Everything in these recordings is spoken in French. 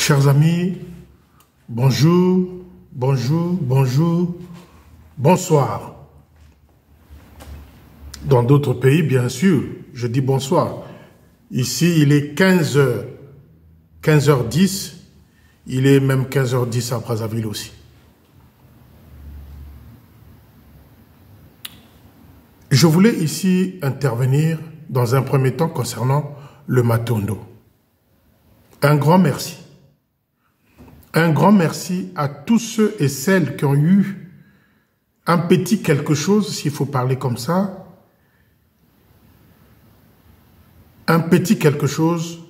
Chers amis, bonjour, bonjour, bonjour, bonsoir. Dans d'autres pays, bien sûr, je dis bonsoir. Ici, il est 15h, 15h10, il est même 15h10 à Brazzaville aussi. Je voulais ici intervenir dans un premier temps concernant le Matondo. Un grand merci. Un grand merci à tous ceux et celles qui ont eu un petit quelque chose, s'il faut parler comme ça, un petit quelque chose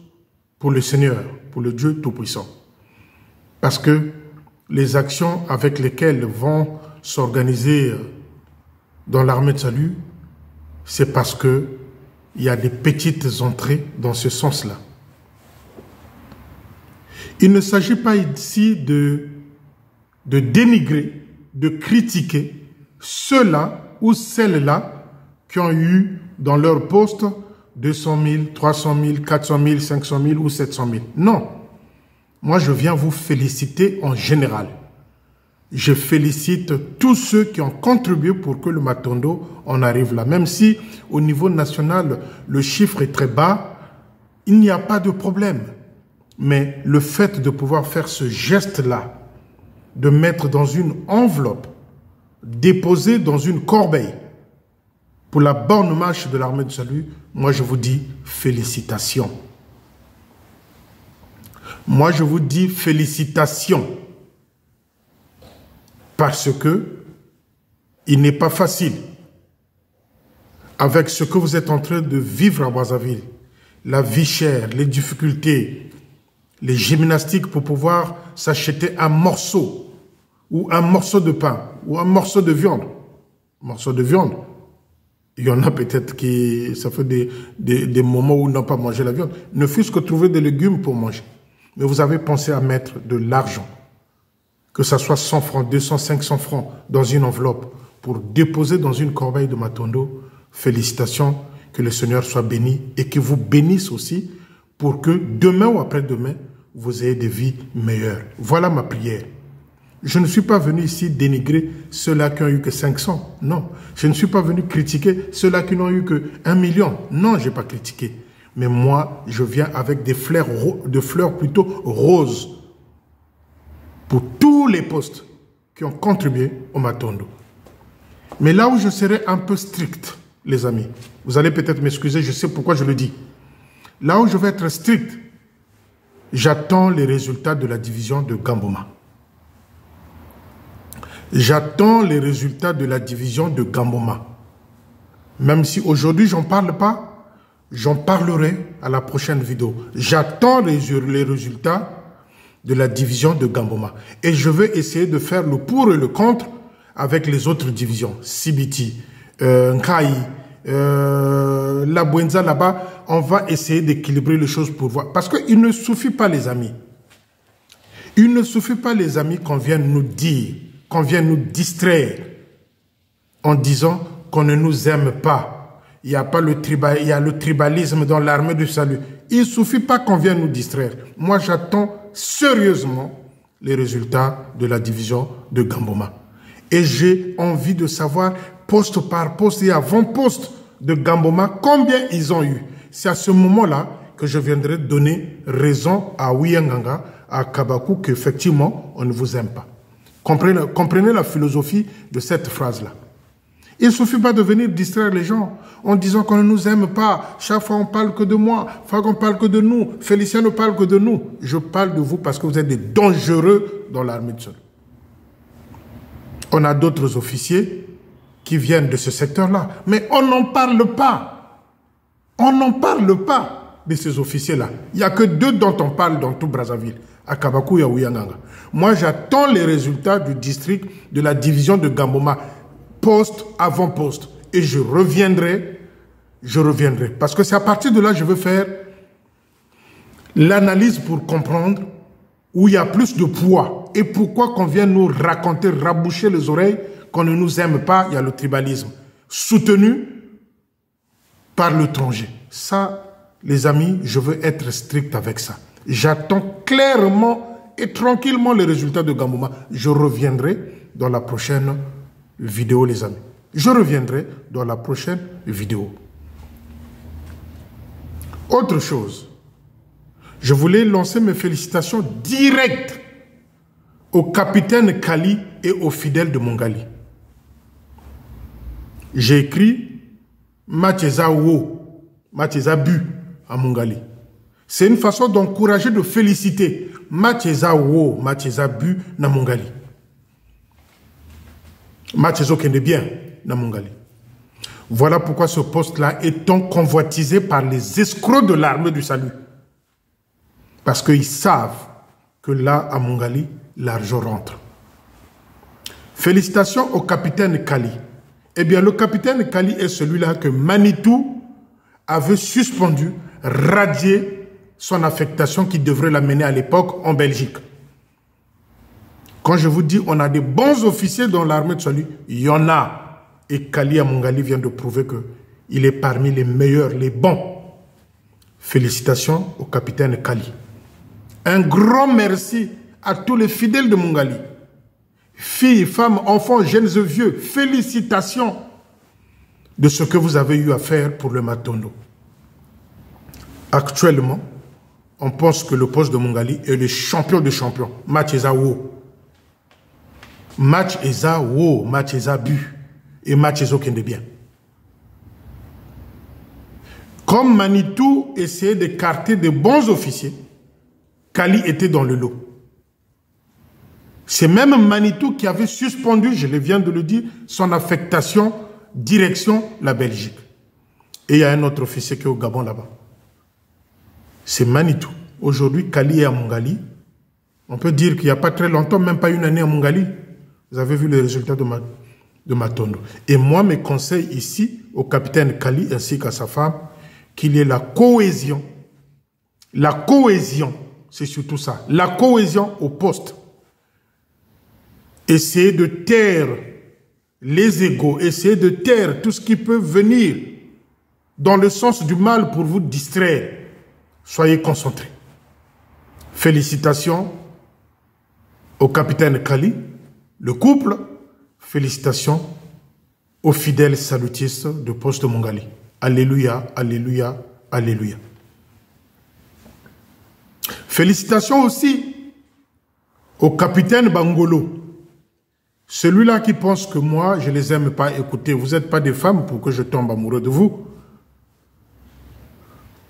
pour le Seigneur, pour le Dieu Tout-Puissant. Parce que les actions avec lesquelles vont s'organiser dans l'armée de salut, c'est parce que il y a des petites entrées dans ce sens-là. Il ne s'agit pas ici de dénigrer, de critiquer ceux-là ou celles-là qui ont eu dans leur poste 200 000, 300 000, 400 000, 500 000 ou 700 000. Non. Moi, je viens vous féliciter en général. Je félicite tous ceux qui ont contribué pour que le Matondo en arrive là. Même si au niveau national, le chiffre est très bas, il n'y a pas de problème. Mais le fait de pouvoir faire ce geste-là, de mettre dans une enveloppe, déposer dans une corbeille, pour la bonne marche de l'armée de salut, moi je vous dis félicitations. Moi je vous dis félicitations. Parce que il n'est pas facile, avec ce que vous êtes en train de vivre à Brazzaville, la vie chère, les difficultés, les gymnastiques pour pouvoir s'acheter un morceau, ou un morceau de pain, ou un morceau de viande. Morceau de viande. Il y en a peut-être qui, ça fait des moments où ils n'ont pas mangé la viande. Ne fût-ce que trouver des légumes pour manger. Mais vous avez pensé à mettre de l'argent, que ça soit 100 francs, 200, 500 francs dans une enveloppe pour déposer dans une corbeille de Matondo. Félicitations, que le Seigneur soit béni et qu'il vous bénisse aussi pour que demain ou après-demain, vous ayez des vies meilleures. Voilà ma prière. Je ne suis pas venu ici dénigrer ceux-là qui n'ont eu que 500. Non. Je ne suis pas venu critiquer ceux-là qui n'ont eu que 1 million. Non, je n'ai pas critiqué. Mais moi, je viens avec des fleurs plutôt roses pour tous les postes qui ont contribué au Matondo. Mais là où je serai un peu strict, les amis, vous allez peut-être m'excuser, je sais pourquoi je le dis. Là où je vais être strict, j'attends les résultats de la division de Gamboma. J'attends les résultats de la division de Gamboma. Même si aujourd'hui, j'en parle pas, j'en parlerai à la prochaine vidéo. J'attends les résultats de la division de Gamboma. Et je vais essayer de faire le pour et le contre avec les autres divisions. Sibiti, Nkaï, la Buenza là-bas, on va essayer d'équilibrer les choses pour voir. Parce qu'il ne suffit pas, les amis. Il ne suffit pas, les amis, qu'on vienne nous dire, qu'on vienne nous distraire en disant qu'on ne nous aime pas. Il y a pas le tribalisme dans l'armée du salut. Il ne suffit pas qu'on vienne nous distraire. Moi, j'attends sérieusement les résultats de la division de Gamboma. Et j'ai envie de savoir, poste par poste et avant-poste de Gamboma, combien ils ont eu. C'est à ce moment-là que je viendrai donner raison à Ouianganga, à Kabakou, qu'effectivement, on ne vous aime pas. Comprenez la philosophie de cette phrase-là. Il ne suffit pas de venir distraire les gens en disant qu'on ne nous aime pas. Chaque fois, on parle que de moi. Chaque fois, on parle que de nous. Félicien ne parle que de nous. Je parle de vous parce que vous êtes des dangereux dans l'armée de salut. On a d'autres officiers qui viennent de ce secteur-là. Mais on n'en parle pas. On n'en parle pas de ces officiers-là. Il n'y a que 2 dont on parle dans tout Brazzaville. À Kabakou et à Ouianganga. Moi, j'attends les résultats du district de la division de Gamboma. Poste avant poste. Et je reviendrai. Parce que c'est à partir de là que je veux faire l'analyse pour comprendre où il y a plus de poids. Et pourquoi qu'on vient nous raconter, raboucher les oreilles, qu'on ne nous aime pas, il y a le tribalisme. Soutenu par l'étranger. Ça, les amis, je veux être strict avec ça. J'attends clairement et tranquillement les résultats de Gamboma. Je reviendrai dans la prochaine vidéo, les amis. Je reviendrai dans la prochaine vidéo. Autre chose, je voulais lancer mes félicitations directes au capitaine Kali et aux fidèles de Mongali. J'ai écrit Mathieza Wo, Mathieza Bu à Mongali. C'est une façon d'encourager, de féliciter Mathieza Wo, Mathieza Bu na Mongali. Mathieza Kende bien na Mongali. Voilà pourquoi ce poste-là est tant convoitisé par les escrocs de l'armée du salut. Parce qu'ils savent que là, à Mongali, l'argent rentre. Félicitations au capitaine Kali. Eh bien, le capitaine Kali est celui-là que Manitou avait suspendu, radié son affectation qui devrait l'amener à l'époque en Belgique. Quand je vous dis on a des bons officiers dans l'armée de salut, il y en a. Et Kali à Mongali vient de prouver qu'il est parmi les meilleurs, les bons. Félicitations au capitaine Kali. Un grand merci à tous les fidèles de Mongali. Filles, femmes, enfants, jeunes et vieux, félicitations de ce que vous avez eu à faire pour le Matondo. Actuellement, on pense que le poste de Mongali est le champion des champions. Mathieza Wo. Mathieza Wo, Mathieza Bu et Mathieza Kende bien. Comme Manitou essayait d'écarter de bons officiers, Kali était dans le lot. C'est même Manitou qui avait suspendu, je viens de le dire, son affectation direction la Belgique. Et il y a un autre officier qui est au Gabon là-bas. C'est Manitou. Aujourd'hui, Kali est à Mongali. On peut dire qu'il n'y a pas très longtemps, même pas une année à Mongali. Vous avez vu les résultats de Matondo. Et moi, mes conseils ici, au capitaine Kali ainsi qu'à sa femme, qu'il y ait la cohésion. La cohésion, c'est surtout ça. La cohésion au poste. Essayez de taire les égos, essayez de taire tout ce qui peut venir dans le sens du mal pour vous distraire. Soyez concentrés. Félicitations au capitaine Kali, le couple. Félicitations aux fidèles salutistes de poste Mongali. Alléluia, alléluia, alléluia. Félicitations aussi au capitaine Bangolo. Celui-là qui pense que moi, je ne les aime pas, écoutez, vous n'êtes pas des femmes pour que je tombe amoureux de vous.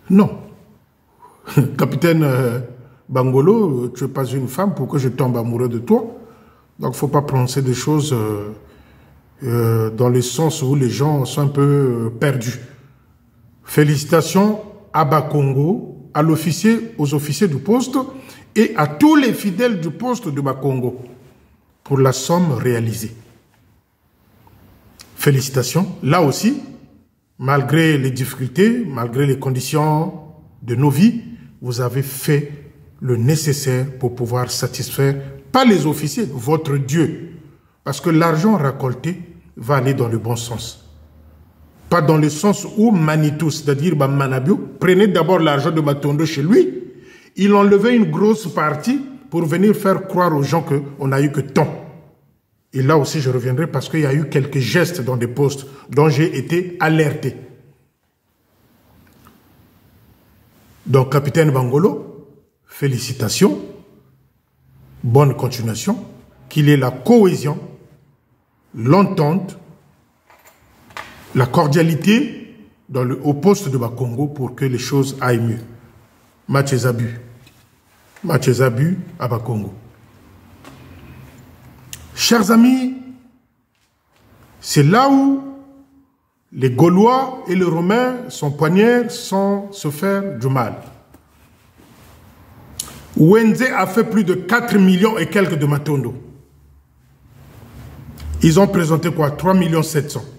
Non. Capitaine Bangolo, tu n'es pas une femme pour que je tombe amoureux de toi. Donc, il ne faut pas prononcer des choses dans le sens où les gens sont un peu perdus. Félicitations à Bakongo, à l'officier, aux officiers du poste et à tous les fidèles du poste de Bakongo pour la somme réalisée. Félicitations. Là aussi, malgré les difficultés, malgré les conditions de nos vies, vous avez fait le nécessaire pour pouvoir satisfaire, pas les officiers, votre Dieu. Parce que l'argent récolté va aller dans le bon sens. Pas dans le sens où Manitou, c'est-à-dire Manabio, prenait d'abord l'argent de Matondo chez lui, il enlevait une grosse partie pour venir faire croire aux gens qu'on n'a eu que tant. Et là aussi, je reviendrai parce qu'il y a eu quelques gestes dans des postes dont j'ai été alerté. Donc, capitaine Bangolo, félicitations, bonne continuation, qu'il ait la cohésion, l'entente, la cordialité au poste de Bakongo pour que les choses aillent mieux. Mathieza Bu. Mathieza Bu à Bakongo. Chers amis, c'est là où les Gaulois et les Romains sont poignards sans se faire du mal. Wenze a fait plus de 4 millions et quelques de Matondo. Ils ont présenté quoi? 3 700 000.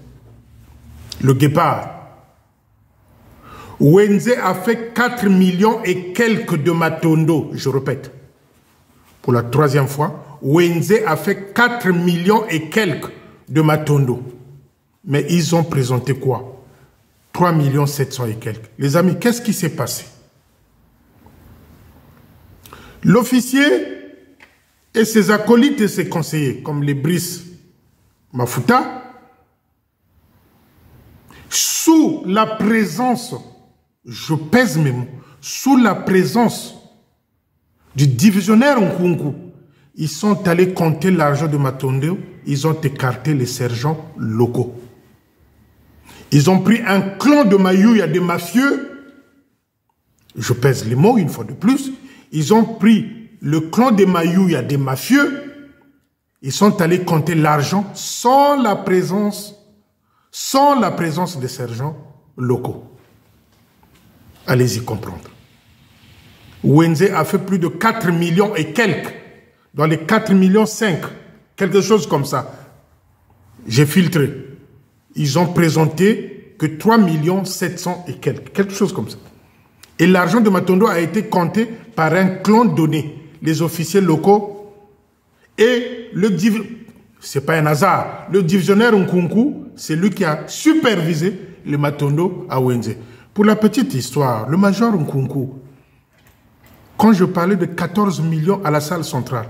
Le guépard. Wenze a fait 4 millions et quelques de Matondo. Je répète. Pour la troisième fois, Wenze a fait 4 millions et quelques de Matondo. Mais ils ont présenté quoi? 3 700 000 et quelques. Les amis, qu'est-ce qui s'est passé? L'officier et ses acolytes et ses conseillers, comme les Brice Mafuta, sous la présence, je pèse mes mots, sous la présence du divisionnaire Nkunku, ils sont allés compter l'argent de Matondo, ils ont écarté les sergents locaux. Ils ont pris un clan de Mayuya, des mafieux, je pèse les mots une fois de plus, ils ont pris le clan des Mayuya, des mafieux, ils sont allés compter l'argent sans la présence des sergents locaux. Allez-y comprendre. Wenze a fait plus de 4 millions et quelques, dans les 4 millions 5, quelque chose comme ça. J'ai filtré. Ils ont présenté que 3 millions 700 et quelques, quelque chose comme ça. Et l'argent de Matondo a été compté par un clan donné, les officiers locaux et le c'est pas un hasard. Le divisionnaire Nkunku, c'est lui qui a supervisé le Matondo à Wenze. Pour la petite histoire, le major Nkunku, quand je parlais de 14 millions à la salle centrale,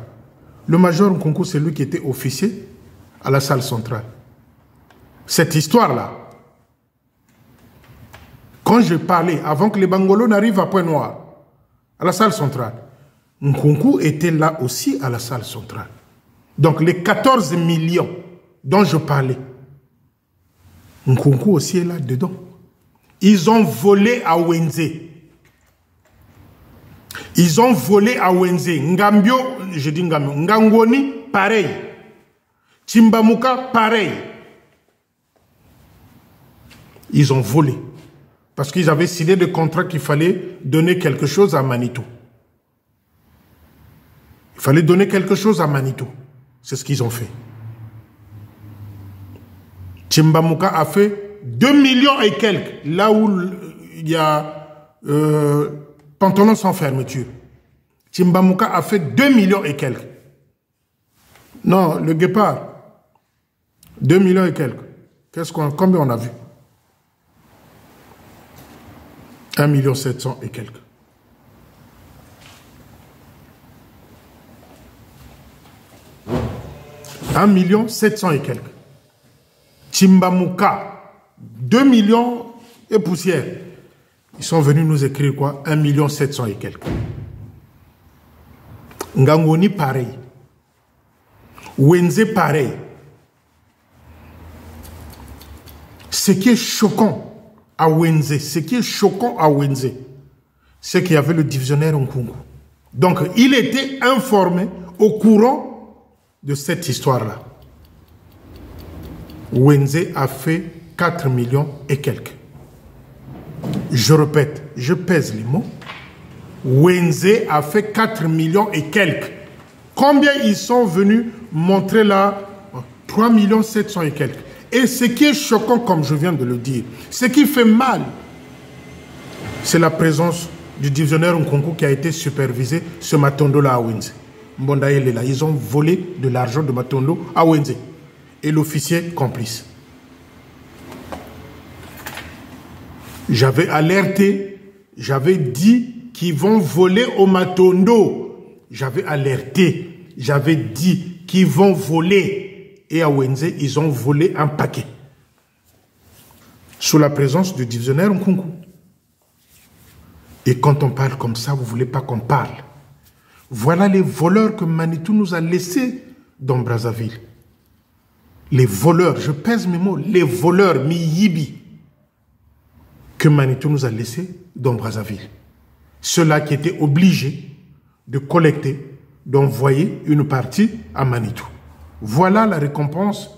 le major Nkunku, c'est lui qui était officier à la salle centrale. Cette histoire-là, quand je parlais, avant que les Bangolos n'arrivent à Pointe-Noire, à la salle centrale, Nkunku était là aussi à la salle centrale. Donc les 14 millions dont je parlais, Nkunku aussi est là-dedans. Ils ont volé à Wenze. Ils ont volé à Wenze. Ngambio, je dis Ngambio. Ngangoni, pareil. Chimbamuka, pareil. Ils ont volé. Parce qu'ils avaient signé des contrats qu'il fallait donner quelque chose à Manitou. Il fallait donner quelque chose à Manitou. C'est ce qu'ils ont fait. Chimbamuka a fait 2 millions et quelques. Là où il y a Pantalon sans fermeture. Chimbamuka a fait 2 millions et quelques. Non, le Guépard. 2 millions et quelques. Combien on a vu? 1 million 700 et quelques. $1 million 700 et quelques. Chimbamuka, 2 millions et poussière. Ils sont venus nous écrire quoi? 1 million 700 et quelques. Ngangoni pareil. Wenze pareil. Ce qui est choquant à Wenze, c'est qu'il y avait le divisionnaire Nkunku. Donc, il était informé, au courant de cette histoire-là. Wenze a fait 4 millions et quelques. Je répète, je pèse les mots. Wenze a fait 4 millions et quelques. Combien ils sont venus montrer là? 3 millions 700 et quelques. Et ce qui est choquant, comme je viens de le dire, ce qui fait mal, c'est la présence du divisionnaire Nkunku qui a été supervisé ce Matondo-là à Wenze. Mbondaye est là. Ils ont volé de l'argent de Matondo à Wenze. Et l'officier complice. J'avais alerté, j'avais dit qu'ils vont voler au Matondo. J'avais alerté, j'avais dit qu'ils vont voler. Et à Wenze, ils ont volé un paquet. Sous la présence du divisionnaire Nkunku. Et quand on parle comme ça, vous ne voulez pas qu'on parle. Voilà les voleurs que Manitou nous a laissés dans Brazzaville. Les voleurs, je pèse mes mots, les voleurs Miyibi que Manitou nous a laissés dans Brazzaville. Ceux-là qui étaient obligés de collecter, d'envoyer une partie à Manitou. Voilà la récompense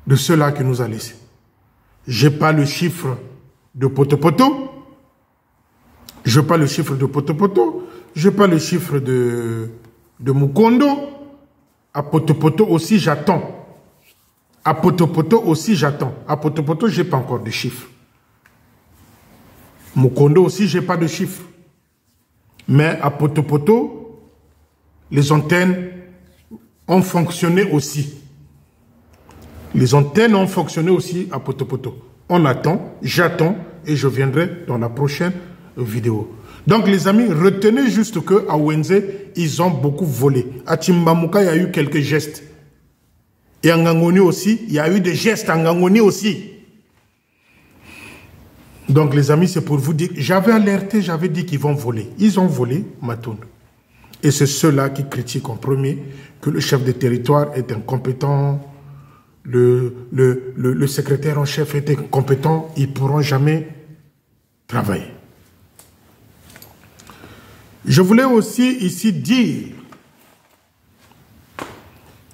de ceux-là qui nous a laissés. Je n'ai pas le chiffre de Potopoto. Je n'ai pas le chiffre de Potopoto. Je n'ai pas le chiffre de Mukondo. À Potopoto aussi, j'attends. À Potopoto aussi, j'attends. À Potopoto, je n'ai pas encore de chiffre. Mukondo aussi, je n'ai pas de chiffre. Mais à Potopoto, les antennes ont fonctionné aussi. Les antennes ont fonctionné aussi à Potopoto. On attend, j'attends et je viendrai dans la prochaine vidéo. Donc les amis, retenez juste qu'à Wenze, ils ont beaucoup volé. À Timbamuka, il y a eu quelques gestes. Et en Ngangoni aussi, il y a eu des gestes en Ngangoni aussi. Donc les amis, c'est pour vous dire, j'avais alerté, j'avais dit qu'ils vont voler. Ils ont volé Matoun. Et c'est ceux-là qui critiquent en premier que le chef de territoire est incompétent, le secrétaire en chef est incompétent, ils ne pourront jamais travailler. Je voulais aussi ici dire,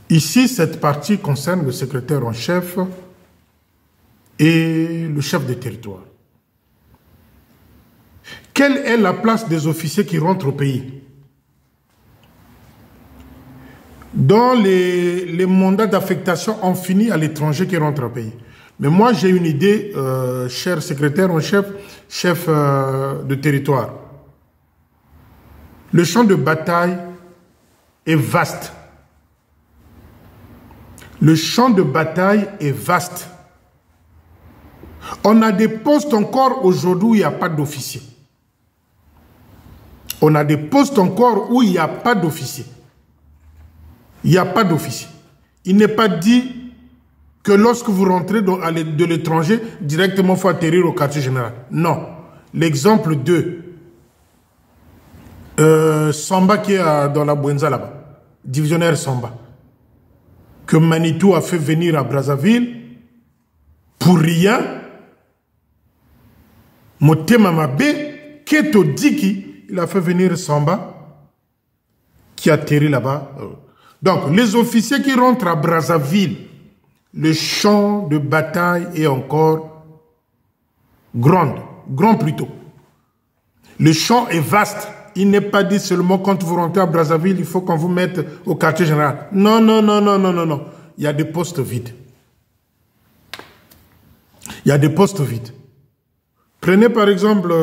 ici cette partie concerne le secrétaire en chef et le chef de territoire. Quelle est la place des officiers qui rentrent au pays? Dans les mandats d'affectation, on finit à l'étranger qui rentre au pays. Mais moi, j'ai une idée, cher secrétaire en chef, chef de territoire. Le champ de bataille est vaste. Le champ de bataille est vaste. On a des postes encore aujourd'hui où il n'y a pas d'officier. On a des postes encore où il n'y a pas d'officier. Il n'y a pas d'officier. Il n'est pas dit que lorsque vous rentrez de l'étranger, directement il faut atterrir au quartier général. Non. L'exemple de Samba qui est dans la Bouenza là-bas, divisionnaire Samba, que Manitou a fait venir à Brazzaville pour rien. Motema Mabe, Keto Diki, il a fait venir Samba qui atterrit là-bas. Donc, les officiers qui rentrent à Brazzaville, le champ de bataille est encore grand plutôt. Le champ est vaste. Il n'est pas dit seulement quand vous rentrez à Brazzaville, il faut qu'on vous mette au quartier général. Non, non, non, non, non, non, non. Il y a des postes vides. Il y a des postes vides. Prenez par exemple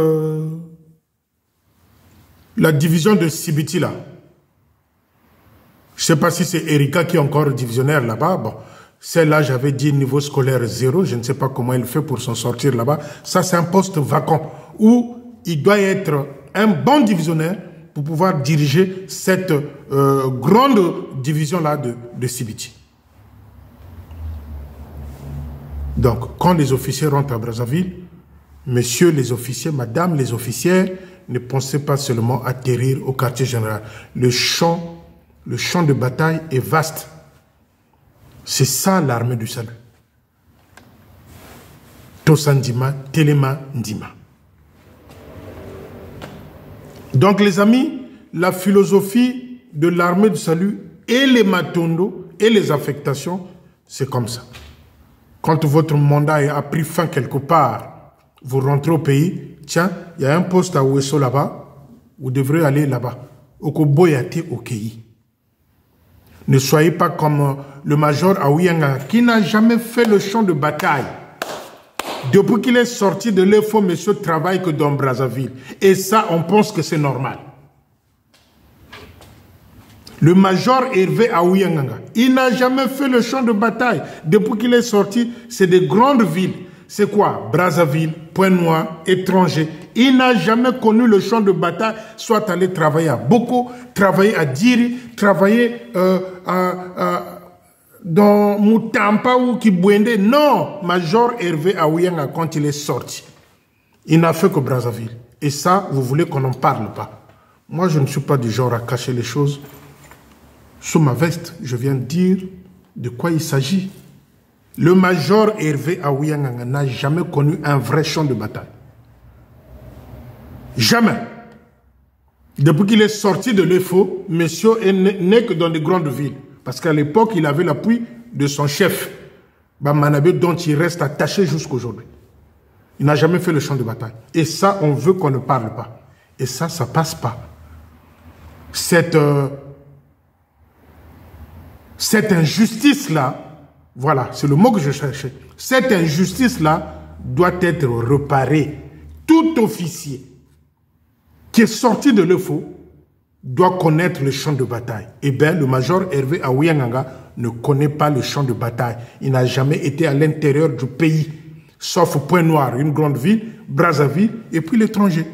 la division de Sibiti là. Je ne sais pas si c'est Erika qui est encore divisionnaire là-bas. Bon, celle-là, j'avais dit niveau scolaire 0. Je ne sais pas comment elle fait pour s'en sortir là-bas. Ça, c'est un poste vacant où il doit être un bon divisionnaire pour pouvoir diriger cette grande division-là de Sibiti. Donc, quand les officiers rentrent à Brazzaville, messieurs les officiers, madame les officières, ne pensez pas seulement atterrir au quartier général. Le champ de bataille est vaste. C'est ça l'armée du salut. Tosandima, Telema, Ndima. Donc les amis, la philosophie de l'armée du salut et les matondo et les affectations, c'est comme ça. Quand votre mandat a pris fin quelque part, vous rentrez au pays, tiens, il y a un poste à Ouesso là-bas, vous devrez aller là-bas. Okoboyate Okeyi. Ne soyez pas comme le major Aouyanga qui n'a jamais fait le champ de bataille. Depuis qu'il est sorti de l'EFO, monsieur travaille que dans Brazzaville. Et ça, on pense que c'est normal. Le major Hervé Aouyanga, il n'a jamais fait le champ de bataille. Depuis qu'il est sorti, c'est des grandes villes. C'est quoi? Brazzaville, Pointe-Noire, étranger. Il n'a jamais connu le champ de bataille, soit aller travailler à Boko, travailler à Diri, travailler dans Moutampa ou Kibouende. Non, Major Hervé Aouyanga, quand il est sorti, il n'a fait que Brazzaville. Et ça, vous voulez qu'on n'en parle pas. Moi, je ne suis pas du genre à cacher les choses. Sous ma veste, je viens de dire de quoi il s'agit. Le major Hervé Aouyanga n'a jamais connu un vrai champ de bataille. Jamais. Depuis qu'il est sorti de l'EFO, monsieur n'est que dans des grandes villes. Parce qu'à l'époque, il avait l'appui de son chef, Bamanabé, dont il reste attaché jusqu'aujourd'hui. Il n'a jamais fait le champ de bataille. Et ça, on veut qu'on ne parle pas. Et ça, ça passe pas. Cette injustice-là, voilà, c'est le mot que je cherchais. Cette injustice-là doit être réparée. Tout officier qui est sorti de l'EFO doit connaître le champ de bataille. Eh bien, le major Hervé Aouyanga ne connaît pas le champ de bataille. Il n'a jamais été à l'intérieur du pays, sauf Pointe-Noire, une grande ville, Brazzaville, et puis l'étranger.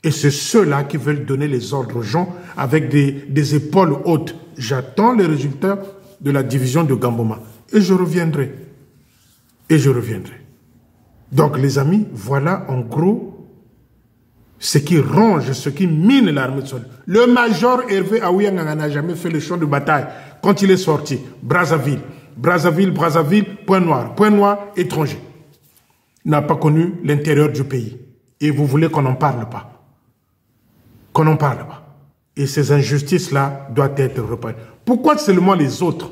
Et c'est ceux-là qui veulent donner les ordres aux gens avec des épaules hautes. J'attends les résultats de la division de Gamboma. Et je reviendrai. Et je reviendrai. Donc les amis, voilà en gros ce qui ronge, ce qui mine l'armée de sol. Le major Hervé Aouyanga n'a jamais fait le champ de bataille quand il est sorti. Brazzaville, Brazzaville, Brazzaville, Point Noir, étranger. Il n'a pas connu l'intérieur du pays. Et vous voulez qu'on n'en parle pas. Qu'on n'en parle pas. Et ces injustices-là doivent être réparées. Pourquoi seulement les autres?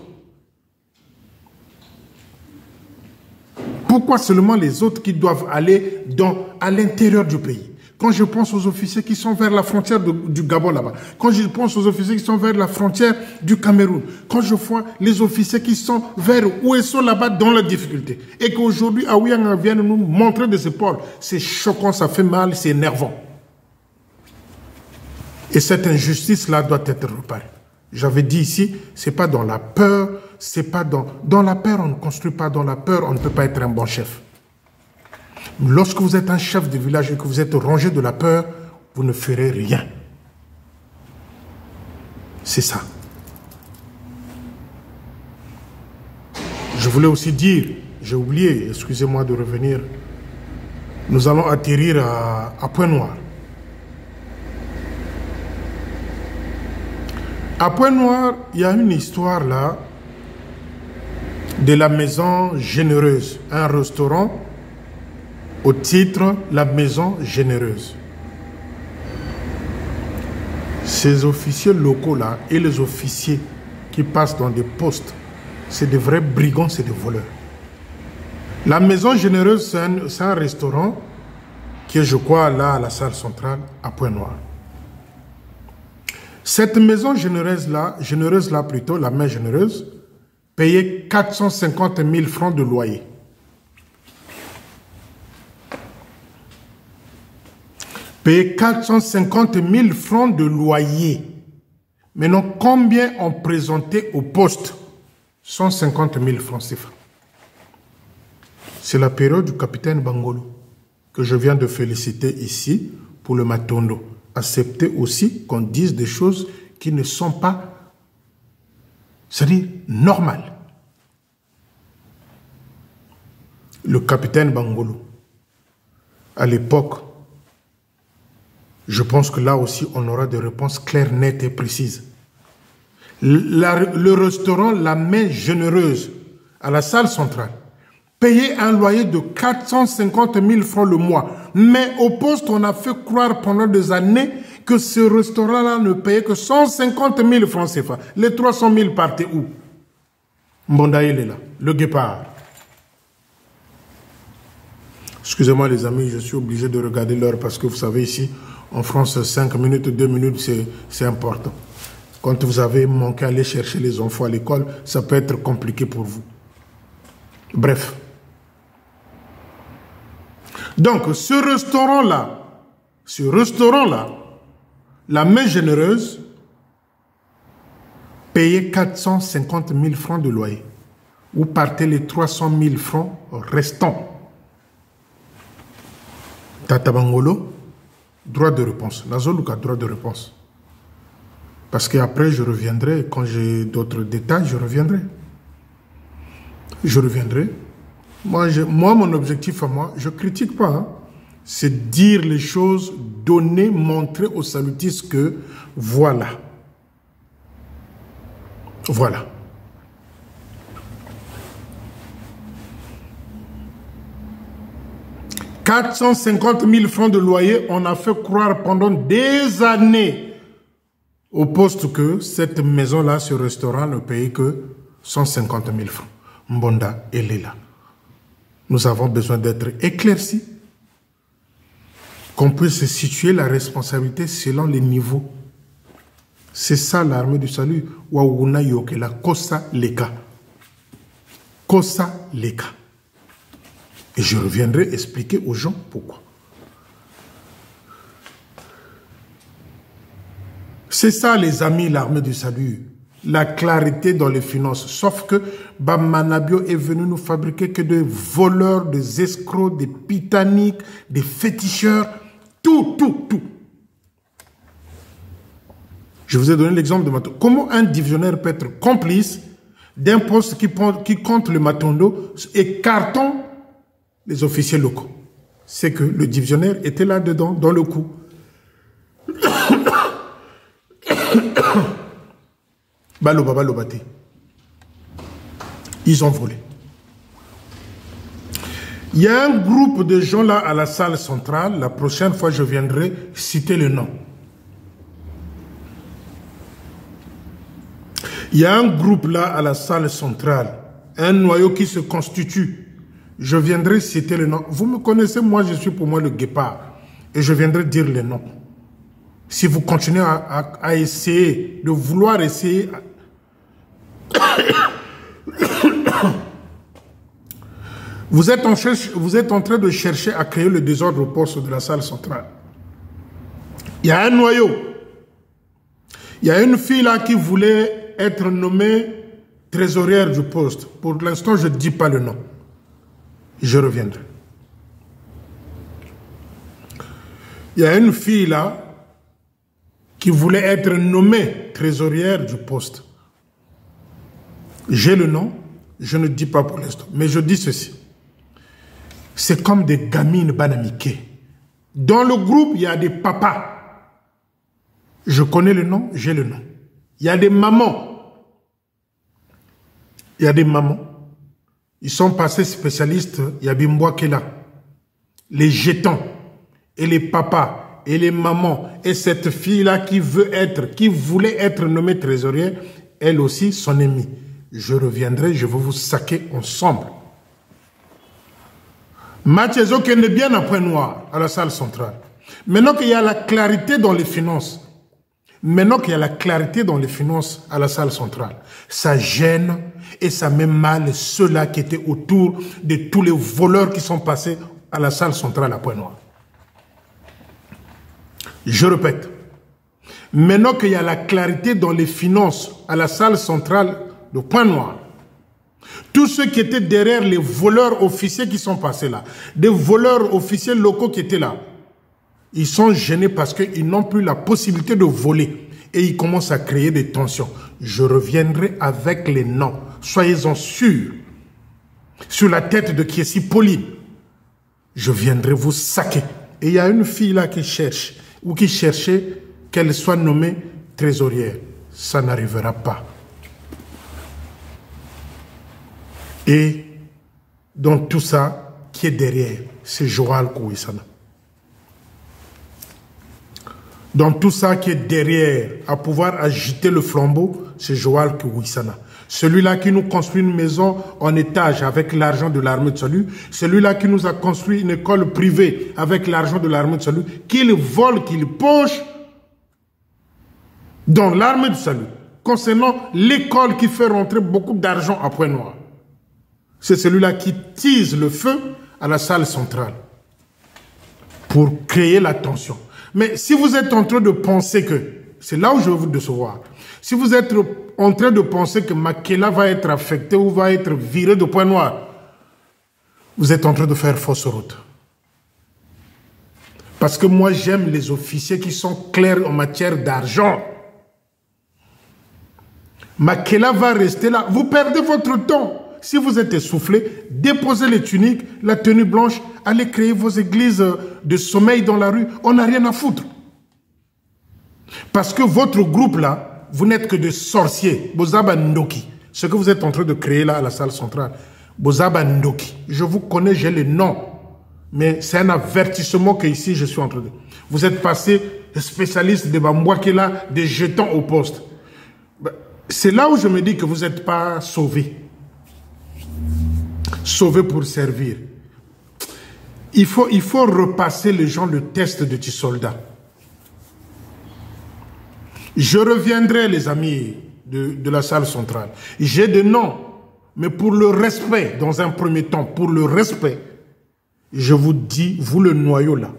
Pourquoi seulement les autres qui doivent aller à l'intérieur du pays? Quand je pense aux officiers qui sont vers la frontière du Gabon là-bas, quand je pense aux officiers qui sont vers la frontière du Cameroun, quand je vois les officiers qui sont vers où ils sont là-bas dans la difficulté, et qu'aujourd'hui Aouyanga vient nous montrer des épaules, c'est choquant, ça fait mal, c'est énervant. Et cette injustice-là doit être réparée. J'avais dit ici, c'est pas dans la peur, c'est pas dans la peur, on ne construit pas, dans la peur, on ne peut pas être un bon chef. Lorsque vous êtes un chef de village et que vous êtes rongé de la peur, vous ne ferez rien. C'est ça. Je voulais aussi dire, j'ai oublié, excusez-moi de revenir, nous allons atterrir à Point Noir. À Point Noir, il y a une histoire là de la Maison Généreuse, un restaurant au titre La Maison Généreuse. Ces officiers locaux là et les officiers qui passent dans des postes, c'est des vrais brigands, c'est des voleurs. La Maison Généreuse, c'est un restaurant qui est, je crois, là à la salle centrale à Point Noir. Cette maison généreuse là plutôt, la main généreuse, payait 450 000 francs de loyer. Payait 450 000 francs de loyer. Maintenant, combien on présentait au poste? 150 000 francs CFA. C'est la période du capitaine Bangolo, que je viens de féliciter ici pour le Matondo. Accepter aussi qu'on dise des choses qui ne sont pas, c'est-à-dire normales. Le capitaine Bangolo, à l'époque, je pense que là aussi on aura des réponses claires, nettes et précises. Le restaurant La Main Généreuse, à la salle centrale, payait un loyer de 450 000 francs le mois. Mais au poste, on a fait croire pendant des années que ce restaurant-là ne payait que 150 000 francs CFA. Les 300 000 partaient où? Mbonda, il est là, le guépard. Excusez-moi les amis, je suis obligé de regarder l'heure parce que vous savez ici, en France, 5 minutes, 2 minutes, c'est important. Quand vous avez manqué à aller chercher les enfants à l'école, ça peut être compliqué pour vous. Bref. Donc, ce restaurant-là, La Main Généreuse, payait 450 000 francs de loyer. Où partaient les 300 000 francs restants? Tata Bangolo, droit de réponse. Nazoluka, droit de réponse. Parce qu'après, je reviendrai. Quand j'ai d'autres détails, je reviendrai. Je reviendrai. Moi, mon objectif à moi, je ne critique pas. Hein. C'est dire les choses, donner, montrer aux salutistes que voilà. Voilà. « 450 000 francs de loyer, on a fait croire pendant des années au poste que cette maison-là, ce restaurant, ne payait que 150 000 francs. Mbonda, elle est là. Nous avons besoin d'être éclaircis, qu'on puisse situer la responsabilité selon les niveaux. C'est ça l'armée du salut. Waouna yoke la Kosa Leka. Kosa Leka. Et je reviendrai expliquer aux gens pourquoi. C'est ça les amis, l'armée du salut. La clarité dans les finances. Sauf que Bamanabio est venu nous fabriquer que des voleurs, des escrocs, des pitaniques, des féticheurs. Tout. Je vous ai donné l'exemple de Matondo. Comment un divisionnaire peut être complice d'un poste qui compte le Matondo, écartant les officiers locaux? C'est que le divisionnaire était là-dedans, dans le coup. Baloba, balobati. Ils ont volé. Il y a un groupe de gens là à la salle centrale. La prochaine fois, je viendrai citer le nom. Il y a un groupe là à la salle centrale. Un noyau qui se constitue. Je viendrai citer le nom. Vous me connaissez, moi, je suis pour moi le guépard. Et je viendrai dire le nom. Si vous continuez à essayer, de vouloir essayer... Vous êtes en train de chercher à créer le désordre au poste de la salle centrale. Il y a un noyau. Il y a une fille là qui voulait être nommée trésorière du poste. Pour l'instant, je ne dis pas le nom. Je reviendrai. Il y a une fille là qui voulait être nommée trésorière du poste. J'ai le nom, je ne dis pas pour l'instant, mais je dis ceci. C'est comme des gamines banamiquées. Dans le groupe, il y a des papas. Je connais le nom, j'ai le nom. Il y a des mamans. Il y a des mamans. Ils sont passés spécialistes, il y a Bimboa qui est là. Les jetons et les papas et les mamans et cette fille-là qui voulait être nommée trésorière, elle aussi, son amie. Je reviendrai, je vais vous saquer ensemble. Mathieu qui est bien à Point Noir, à la salle centrale. Maintenant qu'il y a la clarité dans les finances, à la salle centrale, ça gêne et ça met mal ceux-là qui étaient autour de tous les voleurs qui sont passés à la salle centrale à Point Noir. Je répète, maintenant qu'il y a la clarité dans les finances à la salle centrale de Point Noir, tous ceux qui étaient derrière les voleurs officiers qui sont passés là, des voleurs officiers locaux qui étaient là, ils sont gênés parce qu'ils n'ont plus la possibilité de voler et ils commencent à créer des tensions. Je reviendrai avec les noms, soyez-en sûrs. Sur la tête de Kiesi Pauline, je viendrai vous saquer. Et il y a une fille là qui cherche, ou qui cherchait qu'elle soit nommée trésorière. Ça n'arrivera pas. Et dans tout ça, qui est derrière, c'est Joal Kouissana. Dans tout ça qui est derrière, à pouvoir agiter le flambeau, c'est Joal Kouissana. Celui-là qui nous construit une maison en étage avec l'argent de l'armée de salut. Celui-là qui nous a construit une école privée avec l'argent de l'armée de salut. Qu'il vole, qu'il poche dans l'armée de salut. Concernant l'école qui fait rentrer beaucoup d'argent à Point Noir. C'est celui-là qui tease le feu à la salle centrale pour créer la tension. Mais si vous êtes en train de penser que, c'est là où je vais vous décevoir, si vous êtes en train de penser que Makela va être affecté ou va être viré de Point Noir, vous êtes en train de faire fausse route. Parce que moi, j'aime les officiers qui sont clairs en matière d'argent. Makela va rester là. Vous perdez votre temps. Si vous êtes essoufflé, déposez les tuniques, la tenue blanche, allez créer vos églises de sommeil dans la rue. On n'a rien à foutre. Parce que votre groupe là, vous n'êtes que des sorciers. Bozaba Ndoki. Ce que vous êtes en train de créer là à la salle centrale. Bozaba Ndoki. Je vous connais, j'ai les noms. Mais c'est un avertissement que ici je suis en train de... Vous êtes passé spécialiste de Bambouakela, des jetons au poste. C'est là où je me dis que vous n'êtes pas sauvés. Sauvés pour servir. Il faut repasser les gens le test de tes soldats. Je reviendrai, les amis de la salle centrale. J'ai des noms, mais pour le respect, dans un premier temps, pour le respect, je vous dis, vous le noyau là,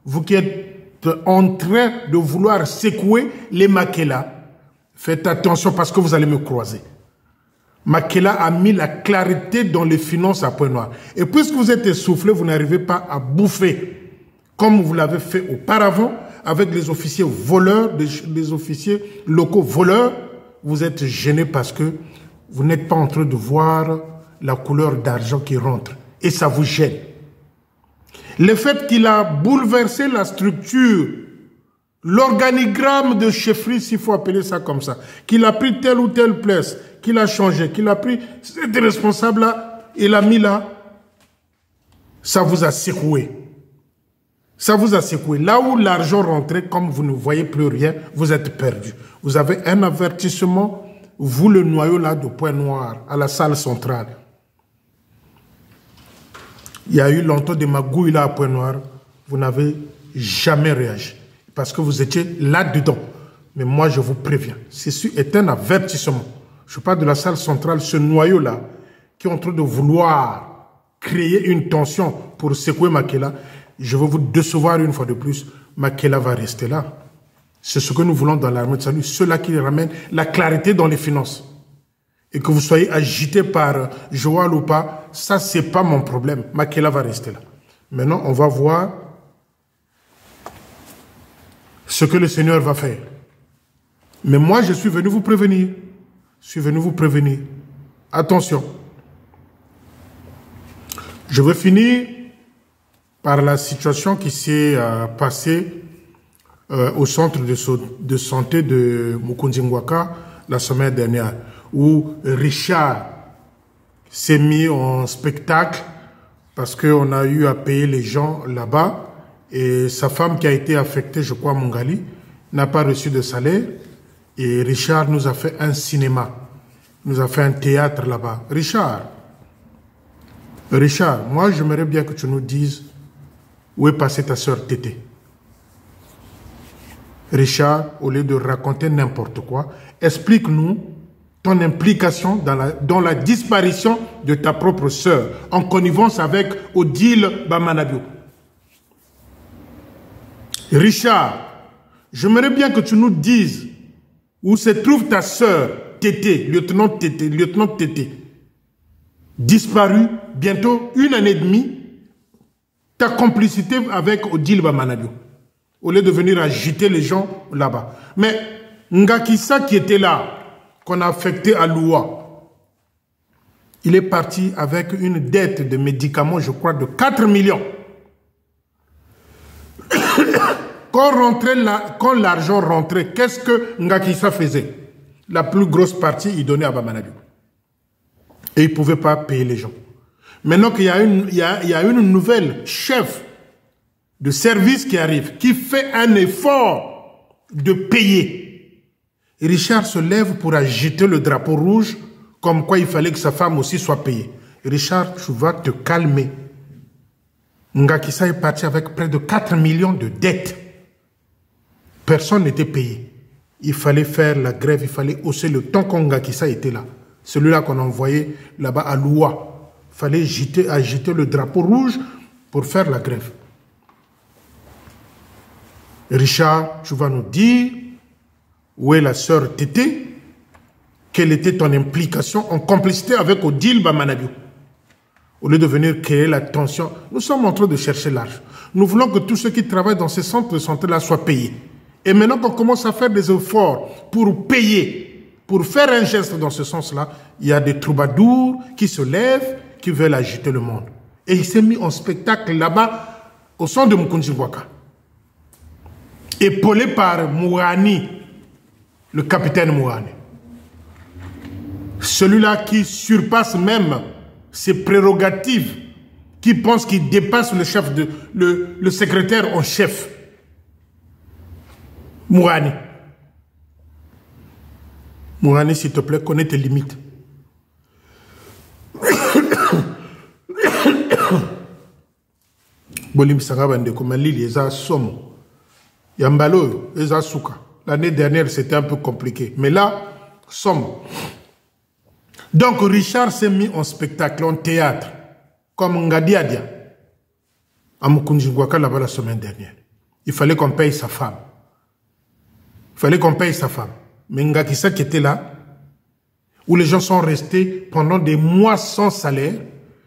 vous qui êtes en train de vouloir secouer les Makela, faites attention parce que vous allez me croiser. Makela a mis la clarté dans les finances à Point Noir. Et puisque vous êtes essoufflé, vous n'arrivez pas à bouffer comme vous l'avez fait auparavant, avec les officiers voleurs, les officiers locaux voleurs, vous êtes gêné parce que vous n'êtes pas en train de voir la couleur d'argent qui rentre. Et ça vous gêne. Le fait qu'il a bouleversé la structure, l'organigramme de chefferie, s'il faut appeler ça comme ça, qu'il a pris telle ou telle place, qu'il a changé, qu'il a pris cet responsable-là et l'a mis là, ça vous a secoué. Ça vous a secoué. Là où l'argent rentrait, comme vous ne voyez plus rien, vous êtes perdu. Vous avez un avertissement, vous le noyau là de Point Noir, à la salle centrale. Il y a eu longtemps des magouilles là à Point Noir, vous n'avez jamais réagi. Parce que vous étiez là-dedans. Mais moi, je vous préviens, ceci est un avertissement. Je parle de la salle centrale, ce noyau-là, qui est en train de vouloir créer une tension pour secouer Makela. Je vais vous décevoir une fois de plus. Makela va rester là. C'est ce que nous voulons dans l'armée de salut. Ceux-là qui ramènent la clarité dans les finances. Et que vous soyez agité par Joal ou pas, ça, c'est pas mon problème. Makela va rester là. Maintenant, on va voir ce que le Seigneur va faire. Mais moi, je suis venu vous prévenir. Je suis venu vous prévenir. Attention. Je veux finir par la situation qui s'est passée au centre de santé de Mukunzi-Ngwaka la semaine dernière, où Richard s'est mis en spectacle parce qu'on a eu à payer les gens là-bas. Et sa femme qui a été affectée, je crois, à Mongali, n'a pas reçu de salaire. Et Richard nous a fait un cinéma. Nous a fait un théâtre là-bas. Richard, moi, j'aimerais bien que tu nous dises où est passée ta sœur Tété. Richard, au lieu de raconter n'importe quoi, explique-nous ton implication dans la disparition de ta propre sœur, en connivence avec Odile Bamanabio. Richard, j'aimerais bien que tu nous dises où se trouve ta sœur, Tété, lieutenant Tété, disparue, bientôt 1 année et demie, ta complicité avec Odile Bamanabio, au lieu de venir agiter les gens là-bas. Mais Ngakissa qui était là, qu'on a affecté à Loua, il est parti avec une dette de médicaments, je crois, de 4 millions. Quand l'argent rentrait, qu'est-ce que Ngakissa faisait? La plus grosse partie, il donnait à Bamanabio. Et il ne pouvait pas payer les gens. Maintenant qu'il y a une nouvelle chef de service qui arrive, qui fait un effort de payer. Richard se lève pour agiter le drapeau rouge, comme quoi il fallait que sa femme aussi soit payée. Richard, tu vas te calmer. Ngakissa est parti avec près de 4 millions de dettes. Personne n'était payé. Il fallait faire la grève, il fallait hausser le temps quand Ngakissa était là. Celui-là qu'on a envoyé là-bas à Loua. Il fallait agiter le drapeau rouge pour faire la grève. Richard, tu vas nous dire où est la sœur Tété, quelle était ton implication en complicité avec Odile Bamanabio. Au lieu de venir créer la tension, nous sommes en train de chercher l'argent. Nous voulons que tous ceux qui travaillent dans ces centres de santé-là soient payés. Et maintenant qu'on commence à faire des efforts pour payer, pour faire un geste dans ce sens-là, il y a des troubadours qui se lèvent, qui veulent agiter le monde. Et il s'est mis en spectacle là-bas, au centre de Mukunzi-Ngwaka. Épaulé par Mourani, le capitaine Mourani. Celui-là qui surpasse même ses prérogatives, qui pense qu'il dépasse le chef le secrétaire en chef. Mourani. Mourani, s'il te plaît, connais tes limites. Bolim Sarabande, comme l'île, ils ont somme. Yambalo, ils ont souka. L'année dernière, c'était un peu compliqué. Mais là, somme. Donc, Richard s'est mis en spectacle, en théâtre, comme Ngadiadia, à Mukunzi-Ngwaka, là-bas, la semaine dernière. Il fallait qu'on paye sa femme. Il fallait qu'on paye sa femme. Mais Ngakissa qui était là, où les gens sont restés pendant des mois sans salaire,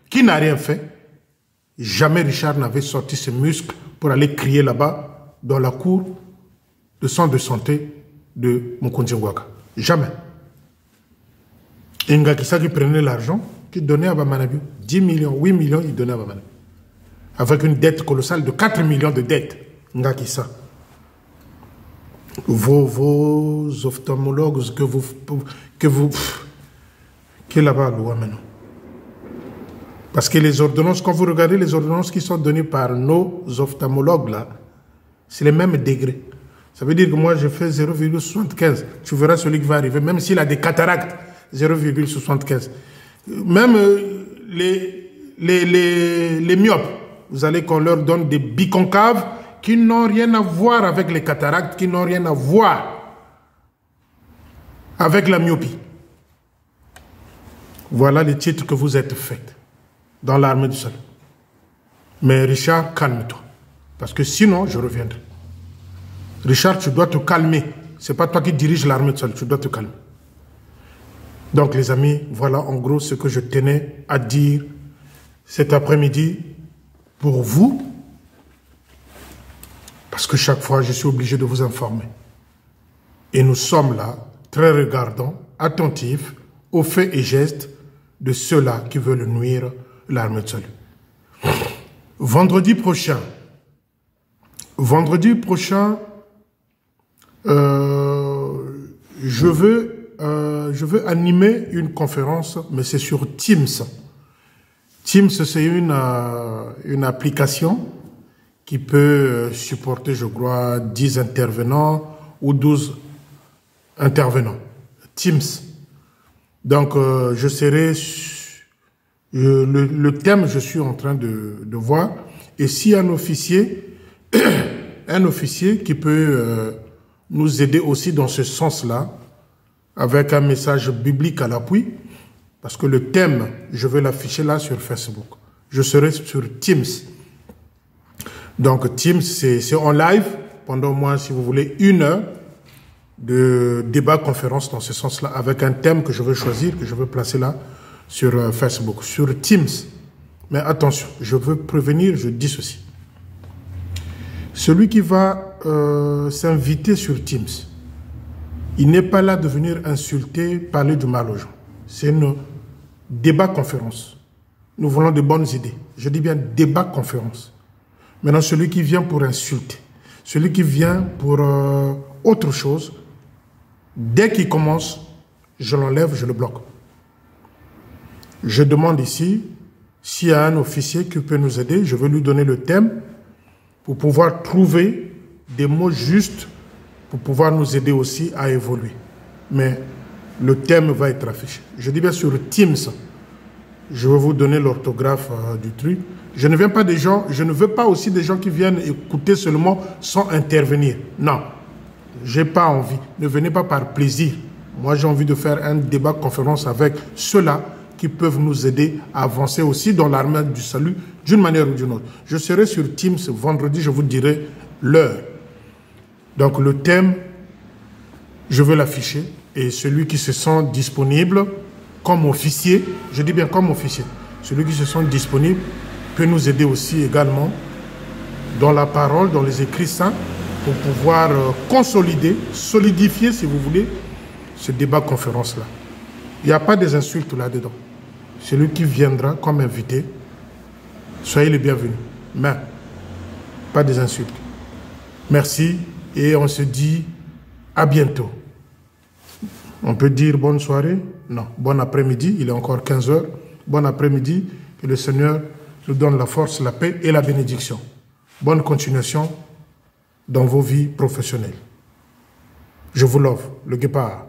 qui n'a rien fait. Jamais Richard n'avait sorti ses muscles pour aller crier là-bas, dans la cour, le centre de santé de Mukonjingwaka. Jamais. Et Ngakissa qui prenait l'argent, qui donnait à Bamanabu 10 millions, 8 millions, il donnait à Bamanabu. Avec une dette colossale de 4 millions de dettes. Ngakissa. Vos ophtalmologues qui est là-bas, loi maintenant. Parce que les ordonnances, quand vous regardez les ordonnances qui sont données par nos ophtalmologues là, c'est les mêmes degrés. Ça veut dire que moi, je fais 0,75. Tu verras celui qui va arriver, même s'il a des cataractes, 0,75. Même les myopes, vous allez qu'on leur donne des biconcaves qui n'ont rien à voir avec les cataractes, qui n'ont rien à voir avec la myopie. Voilà les titres que vous êtes faits dans l'armée du salut. Mais Richard, calme-toi. Parce que sinon, je reviendrai. Richard, tu dois te calmer. Ce n'est pas toi qui dirige l'armée du salut, tu dois te calmer. Donc les amis, voilà en gros ce que je tenais à dire cet après-midi pour vous. Parce que chaque fois, je suis obligé de vous informer. Et nous sommes là, très regardants, attentifs aux faits et gestes de ceux-là qui veulent nuire l'armée de salut. Vendredi prochain, je veux animer une conférence, mais c'est sur Teams. Teams, c'est une application qui peut supporter, je crois, 10 intervenants ou 12 intervenants. Teams. Donc, je serai... le thème, je suis en train de voir. Et si un officier qui peut nous aider aussi dans ce sens-là, avec un message biblique à l'appui, parce que le thème, je vais l'afficher là sur Facebook. Je serai sur Teams. Donc Teams, c'est en live, pendant au moins, si vous voulez, 1 heure de débat-conférence dans ce sens-là, avec un thème que je veux choisir, que je veux placer là, sur Facebook, sur Teams. Mais attention, je veux prévenir, je dis ceci. Celui qui va s'inviter sur Teams, il n'est pas là de venir insulter, parler du mal aux gens. C'est une débat-conférence. Nous voulons de bonnes idées. Je dis bien débat-conférence. Maintenant, celui qui vient pour insulter, celui qui vient pour autre chose, dès qu'il commence, je l'enlève, je le bloque. Je demande ici, s'il y a un officier qui peut nous aider, je veux lui donner le thème pour pouvoir trouver des mots justes pour pouvoir nous aider aussi à évoluer. Mais le thème va être affiché. Je dis bien sur Teams, je vais vous donner l'orthographe du truc. Je ne veux pas aussi des gens qui viennent écouter seulement sans intervenir. Non, j'ai pas envie. Ne venez pas par plaisir. Moi, j'ai envie de faire un débat conférence avec ceux-là qui peuvent nous aider à avancer aussi dans l'armée du salut d'une manière ou d'une autre. Je serai sur Teams vendredi, je vous dirai l'heure. Donc le thème, je veux l'afficher et celui qui se sent disponible comme officier, je dis bien comme officier, celui qui se sent disponible peut nous aider aussi également dans la parole, dans les écrits saints, pour pouvoir consolider, solidifier, si vous voulez, ce débat conférence-là. Il n'y a pas des insultes là-dedans. Celui qui viendra comme invité, soyez les bienvenus. Mais, pas des insultes. Merci et on se dit à bientôt. On peut dire bonne soirée? Non, bon après-midi, il est encore 15 h. Bon après-midi, que le Seigneur nous donne la force, la paix et la bénédiction. Bonne continuation dans vos vies professionnelles. Je vous love, le guépard.